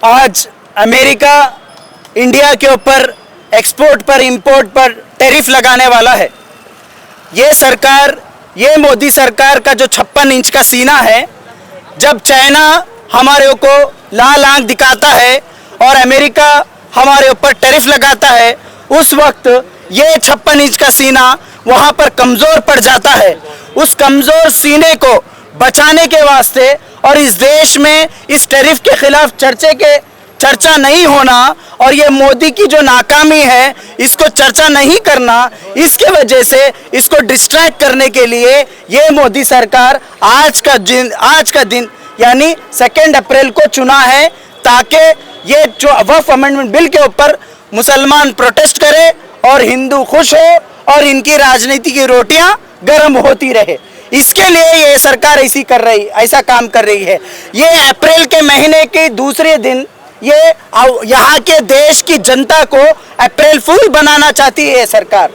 आज America India के ऊपर एक्सपोर्ट पर इंपोर्ट पर टैरिफ लगाने वाला है। ये सरकार, ये मोदी सरकार का जो 56 इंच का सीना है, जब चाइना हमारे को लाल आंख दिखाता है और अमेरिका हमारे ऊपर टैरिफ लगाता है, उस वक्त ये 56 इंच का सीना वहाँ पर कमज़ोर पड़ जाता है। उस कमज़ोर सीने को बचाने के वास्ते और इस देश में इस टैरिफ के खिलाफ चर्चा नहीं होना और ये मोदी की जो नाकामी है इसको चर्चा नहीं करना, इसके वजह से इसको डिस्ट्रैक्ट करने के लिए ये मोदी सरकार आज का दिन यानी 2 अप्रैल को चुना है, ताकि ये जो वक्फ अमेंडमेंट बिल के ऊपर मुसलमान प्रोटेस्ट करे और हिंदू खुश हो और इनकी राजनीति की रोटियां गर्म होती रहे। इसके लिए ये सरकार ऐसा काम कर रही है। ये अप्रैल के महीने के दूसरे दिन ये यहाँ के देश की जनता को अप्रैल फूल बनाना चाहती है सरकार।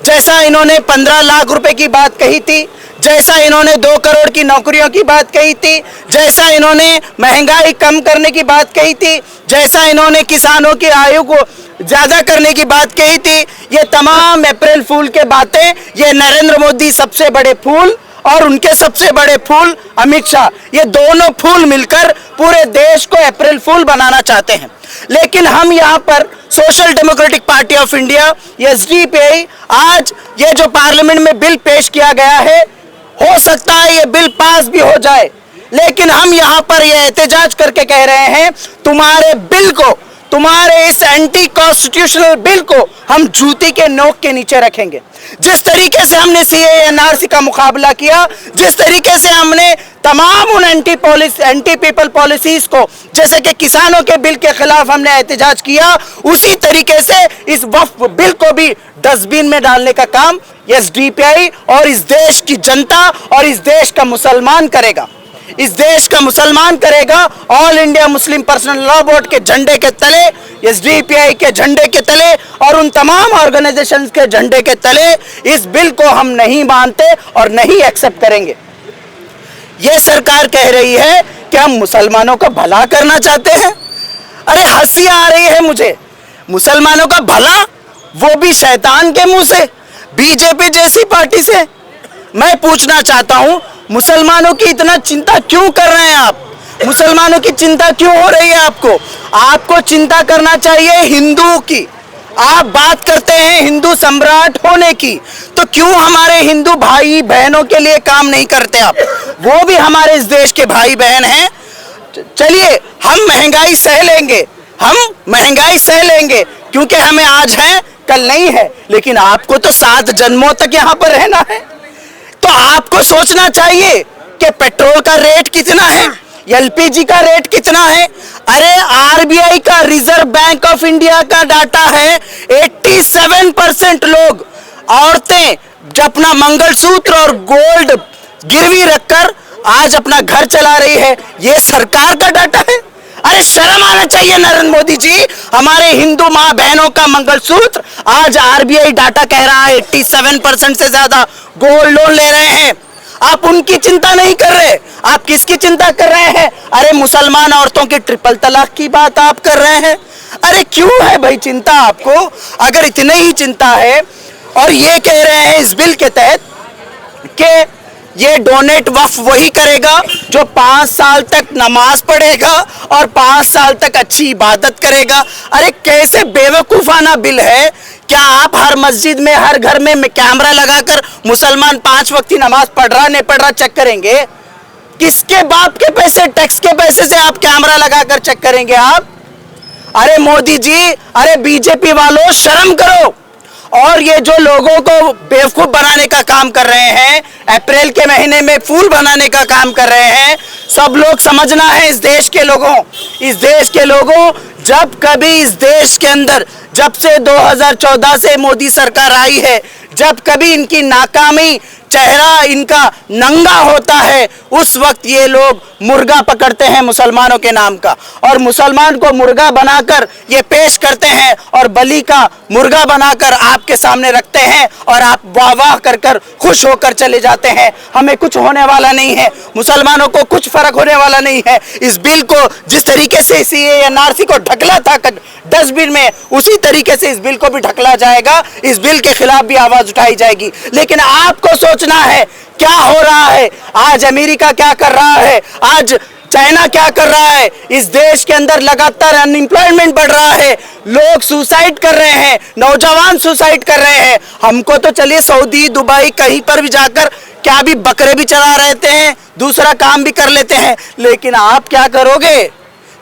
जैसा इन्होंने 15 लाख रुपए की बात कही थी, जैसा इन्होंने 2 करोड़ की नौकरियों की बात कही थी, जैसा इन्होंने महंगाई कम करने की बात कही थी, जैसा इन्होंने किसानों की आयु को ज़्यादा करने की बात कही थी, ये तमाम अप्रैल फूल के बातें ये नरेंद्र मोदी सबसे बड़े फूल और उनके सबसे बड़े फूल अमित शाह, ये दोनों फूल मिलकर पूरे देश को अप्रैल फूल बनाना चाहते हैं। लेकिन हम यहाँ पर social democratic party of India SDPI, आज ये जो पार्लियामेंट में बिल पेश किया गया है, हो सकता है ये बिल पास भी हो जाए, लेकिन हम यहाँ पर ये एहतजाज करके कह रहे हैं, तुम्हारे बिल को, तुम्हारे इस एंटी कॉन्स्टिट्यूशनल बिल को हम जूती के नोक के नीचे रखेंगे। जिस तरीके से हमने सीएए एनआरसी का मुकाबला किया, जिस तरीके से हमने तमाम उन एंटी पीपल पॉलिसीज को, जैसे कि किसानों के बिल के खिलाफ हमने एहतजाज किया, उसी तरीके से इस वक्फ बिल को भी डस्टबिन में डालने का काम एसडीपीआई और इस देश की जनता और इस देश का मुसलमान करेगा। इस देश का मुसलमान करेगा। All India Muslim personal law board के झंडे के तले, एसडीपीआई के झंडे के तले और उन तमाम ऑर्गेनाइजेशंस के झंडे के तले इस बिल को हम नहीं मानते और नहीं एक्सेप्ट करेंगे। ये सरकार कह रही है कि हम मुसलमानों का भला करना चाहते हैं। अरे हंसी आ रही है मुझे, मुसलमानों का भला, वो भी शैतान के मुंह से, बीजेपी जैसी पार्टी से। मैं पूछना चाहता हूं, मुसलमानों की इतना चिंता क्यों कर रहे हैं आप? मुसलमानों की चिंता क्यों हो रही है आपको? आपको चिंता करना चाहिए हिंदुओं की। आप बात करते हैं हिंदू सम्राट होने की, तो क्यों हमारे हिंदू भाई बहनों के लिए काम नहीं करते आप? वो भी हमारे इस देश के भाई बहन हैं। चलिए, हम महंगाई सह लेंगे, क्योंकि हमें आज है कल नहीं है, लेकिन आपको तो 7 जन्मों तक यहाँ पर रहना है। तो आपको सोचना चाहिए कि पेट्रोल का रेट कितना है, एलपीजी का रेट कितना है। अरे आरबीआई का, रिजर्व बैंक ऑफ इंडिया का डाटा है, 87% लोग, औरतें अपना मंगलसूत्र और गोल्ड गिरवी रखकर आज अपना घर चला रही है। ये सरकार का डाटा है। अरे शर्म आना चाहिए नरेंद्र मोदी जी। हमारे हिंदू माँ बहनों का मंगलसूत्र आज आरबीआई डाटा कह रहा है 87% से ज्यादा गोल्ड लोन ले रहे हैं। आप उनकी चिंता नहीं कर रहे, आप किसकी चिंता कर रहे हैं? अरे मुसलमान औरतों की ट्रिपल तलाक की बात आप कर रहे हैं। अरे क्यों है भाई चिंता आपको? अगर इतनी ही चिंता है और ये कह रहे हैं इस बिल के तहत कि ये डोनेट वक्फ वही करेगा जो 5 साल तक नमाज पढ़ेगा और 5 साल तक अच्छी इबादत करेगा। अरे कैसे बेवकूफ़ाना बिल है। क्या आप हर मस्जिद में, हर घर में कैमरा लगाकर मुसलमान 5 वक्त की नमाज पढ़ रहा नहीं पढ़ रहा चेक करेंगे? किसके बाप के पैसे, टैक्स के पैसे से आप कैमरा लगाकर चेक करेंगे आप? अरे मोदी जी, अरे बीजेपी वालों, शर्म करो। और ये जो लोगों को बेवकूफ बनाने का काम कर रहे हैं, अप्रैल के महीने में फूल बनाने का काम कर रहे हैं, सब लोग समझना है इस देश के लोगों, जब कभी इस देश के अंदर, जब से 2014 से मोदी सरकार आई है, जब कभी इनकी नाकामी चेहरा इनका नंगा होता है, उस वक्त ये लोग मुर्गा पकड़ते हैं मुसलमानों के नाम का, और मुसलमान को मुर्गा बनाकर ये पेश करते हैं और बलि का मुर्गा बनाकर आपके सामने रखते हैं, और आप वाह वाह कर कर खुश होकर चले जाते हैं। हमें कुछ होने वाला नहीं है, मुसलमानों को कुछ फर्क होने वाला नहीं है। इस बिल को जिस तरीके से सीए या एनआरसी को ढकला था डस्टबिन में, उसी तरीके से इस बिल को भी ढकला जाएगा। इस बिल के खिलाफ भी आवाज उठाई जाएगी। लेकिन आपको सोचना है क्या हो रहा है, आज अमेरिका क्या कर रहा है, आज चाइना क्या कर रहा है। इस देश के अंदर लगातार अनएम्प्लॉयमेंट बढ़ रहा है, लोग सुसाइड कर रहे हैं, नौजवान सुसाइड कर रहे हैं। हमको तो चलिए सऊदी दुबई कहीं पर भी जाकर क्या भी बकरे भी चला रहते हैं, दूसरा काम भी कर लेते हैं, लेकिन आप क्या करोगे,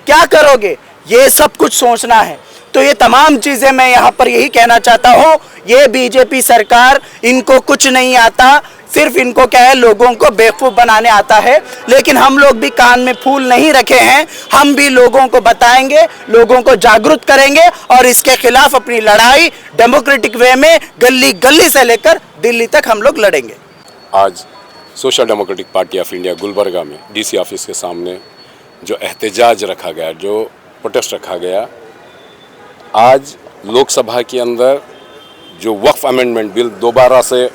क्या करोगे, ये सब कुछ सोचना है। तो ये तमाम चीजें मैं यहाँ पर यही कहना चाहता हूँ, ये बीजेपी सरकार, इनको कुछ नहीं आता, सिर्फ इनको क्या है, लोगों को बेवकूफ बनाने आता है। लेकिन हम लोग भी कान में फूल नहीं रखे हैं, हम भी लोगों को बताएंगे, लोगों को जागरूक करेंगे और इसके खिलाफ अपनी लड़ाई डेमोक्रेटिक वे में गली गली से लेकर दिल्ली तक हम लोग लड़ेंगे। आज social democratic party of India Gulbarga में डीसी ऑफिस के सामने जो एहतजाज रखा गया, जो प्रोटेस्ट रखा गया, आज लोकसभा के अंदर जो वक्फ अमेंडमेंट बिल दोबारा से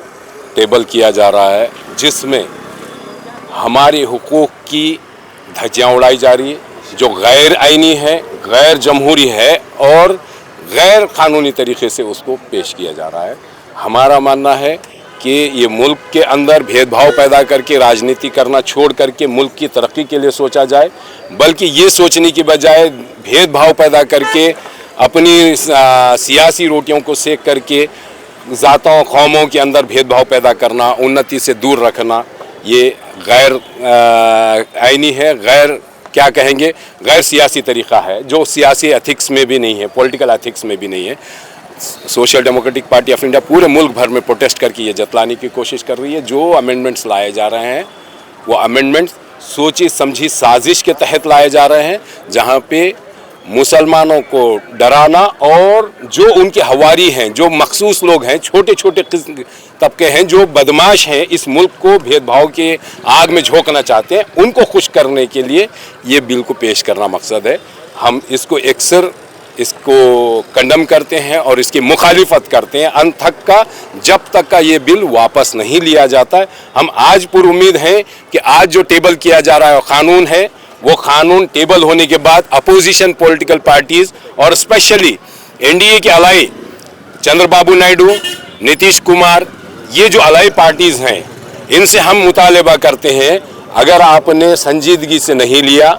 टेबल किया जा रहा है, जिसमें हमारे हुकूक की धज्जियाँ उड़ाई जा रही है, जो गैर आइनी है, गैर जमहूरी है और गैर कानूनी तरीके से उसको पेश किया जा रहा है। हमारा मानना है कि ये मुल्क के अंदर भेदभाव पैदा करके राजनीति करना छोड़ करके मुल्क की तरक्की के लिए सोचा जाए, बल्कि ये सोचने की बजाय भेदभाव पैदा करके अपनी सियासी रोटियों को सेक करके ज़ातों कौमों के अंदर भेदभाव पैदा करना, उन्नति से दूर रखना, ये गैर आइनी है, गैर क्या कहेंगे, गैर सियासी तरीक़ा है, जो सियासी एथिक्स में भी नहीं है, पॉलिटिकल एथिक्स में भी नहीं है। Social democratic party of India पूरे मुल्क भर में प्रोटेस्ट करके ये जतलाने की कोशिश कर रही है, जो अमेंडमेंट्स लाए जा रहे हैं वो अमेंडमेंट्स सोची समझी साजिश के तहत लाए जा रहे हैं, जहाँ पे मुसलमानों को डराना और जो उनके हवारी हैं, जो मखसूस लोग हैं, छोटे छोटे तबके हैं जो बदमाश हैं, इस मुल्क को भेदभाव के आग में झोंकना चाहते हैं, उनको खुश करने के लिए ये बिल को पेश करना मकसद है। हम इसको अक्सर इसको कंडम करते हैं और इसकी मुखालिफत करते हैं अंत तक का, जब तक का ये बिल वापस नहीं लिया जाता है। हम आज पूरी उम्मीद है कि आज जो टेबल किया जा रहा है कानून है, वो कानून टेबल होने के बाद अपोजिशन पॉलिटिकल पार्टीज और स्पेशली एनडीए के अलाई चंद्रबाबू नायडू, नीतीश कुमार, ये जो अलाई पार्टीज हैं, इनसे हम मुतालिबा करते हैं, अगर आपने संजीदगी से नहीं लिया,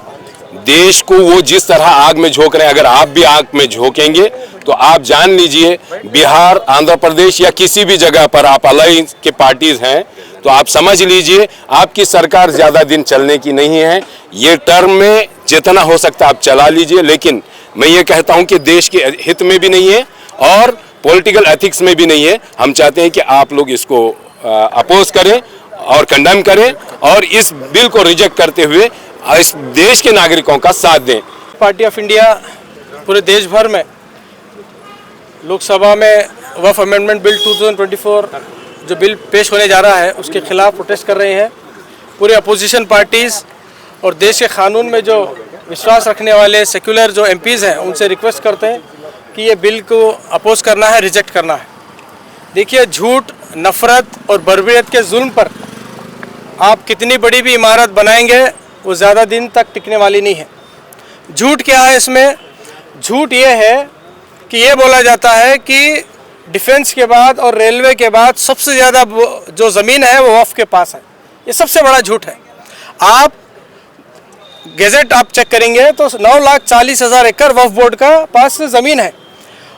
देश को वो जिस तरह आग में झोंक रहे हैं, अगर आप भी आग में झोंकेंगे तो आप जान लीजिए बिहार, आंध्र प्रदेश या किसी भी जगह पर आप अलाई के पार्टीज हैं तो आप समझ लीजिए आपकी सरकार ज़्यादा दिन चलने की नहीं है। ये टर्म में जितना हो सकता आप चला लीजिए, लेकिन मैं ये कहता हूँ कि देश के हित में भी नहीं है और पॉलिटिकल एथिक्स में भी नहीं है। हम चाहते हैं कि आप लोग इसको अपोज करें और कंडेम करें और इस बिल को रिजेक्ट करते हुए इस देश के नागरिकों का साथ दें। पार्टी ऑफ इंडिया पूरे देश भर में लोकसभा में वक्फ अमेंडमेंट बिल 2024 जो बिल पेश होने जा रहा है उसके खिलाफ प्रोटेस्ट कर रहे हैं। पूरे अपोजिशन पार्टीज़ और देश के कानून में जो विश्वास रखने वाले सेक्युलर जो एमपीज़ हैं उनसे रिक्वेस्ट करते हैं कि ये बिल को अपोज करना है, रिजेक्ट करना है। देखिए, झूठ, नफ़रत और बर्बरियत के जुल्म पर आप कितनी बड़ी भी इमारत बनाएंगे वो ज़्यादा दिन तक टिकने वाली नहीं है। झूठ क्या है इसमें? झूठ ये है कि ये बोला जाता है कि डिफेंस के बाद और रेलवे के बाद सबसे ज़्यादा जो ज़मीन है वो वक्फ के पास है। ये सबसे बड़ा झूठ है। आप गैजेट आप चेक करेंगे तो 9,40,000 एकड़ वक्फ बोर्ड का पास ज़मीन है।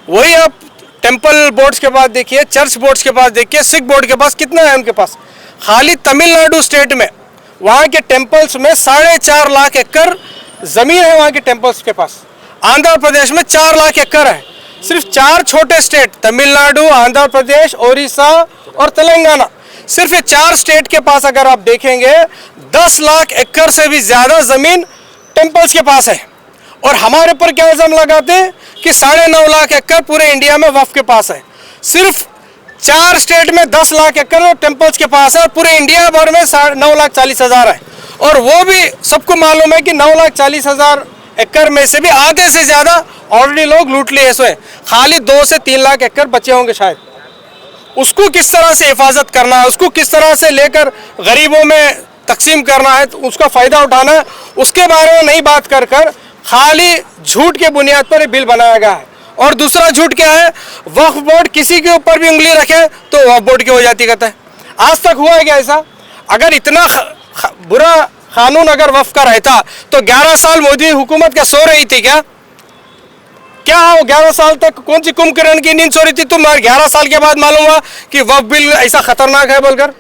वही आप टेम्पल बोर्ड्स के पास देखिए, चर्च बोर्ड्स के पास देखिए, सिख बोर्ड के पास कितना है उनके पास। खाली तमिलनाडु स्टेट में वहाँ के टेम्पल्स में 4.5 लाख एकड़ ज़मीन है वहाँ के टेम्पल्स के पास। आंध्र प्रदेश में 4 लाख एकड़ है। सिर्फ 4 छोटे स्टेट, तमिलनाडु, आंध्र प्रदेश, ओडिशा और तेलंगाना, सिर्फ ये 4 स्टेट के पास अगर आप देखेंगे 10 लाख एकड़ से भी ज़्यादा ज़मीन टेम्पल्स के पास है। और हमारे पर क्या इल्ज़ाम लगाते हैं कि 9.5 लाख एकड़ पूरे इंडिया में वक्फ के पास है। सिर्फ 4 स्टेट में 10 लाख एकड़ टेम्पल्स के पास है और पूरे इंडिया भर में 9,40,000 है। और वो भी सबको मालूम है कि 9,40,000 एकड़ में से भी आधे से ज़्यादा ऑलरेडी लोग लूट लिए इसमें, खाली 2 से 3 लाख एकड़ बचे होंगे शायद। उसको किस तरह से हिफाजत करना है, उसको किस तरह से लेकर गरीबों में तकसीम करना है, तो उसका फ़ायदा उठाना है, उसके बारे में नहीं बात कर कर खाली झूठ के बुनियाद पर ये बिल बनाया गया है। और दूसरा झूठ क्या है, वक्फ बोर्ड किसी के ऊपर भी उंगली रखे तो वक्फ बोर्ड की हो जाती कहता है। आज तक हुआ है क्या ऐसा? अगर इतना बुरा कानून अगर वक्फ का रहता तो 11 साल मोदी हुकूमत क्या सो रही थी क्या? क्या 11 साल तक कौन सी कुंभकर्ण की नींद सो रही थी? तुम 11 साल के बाद मालूम हुआ कि वक्फ बिल ऐसा खतरनाक है बोलकर।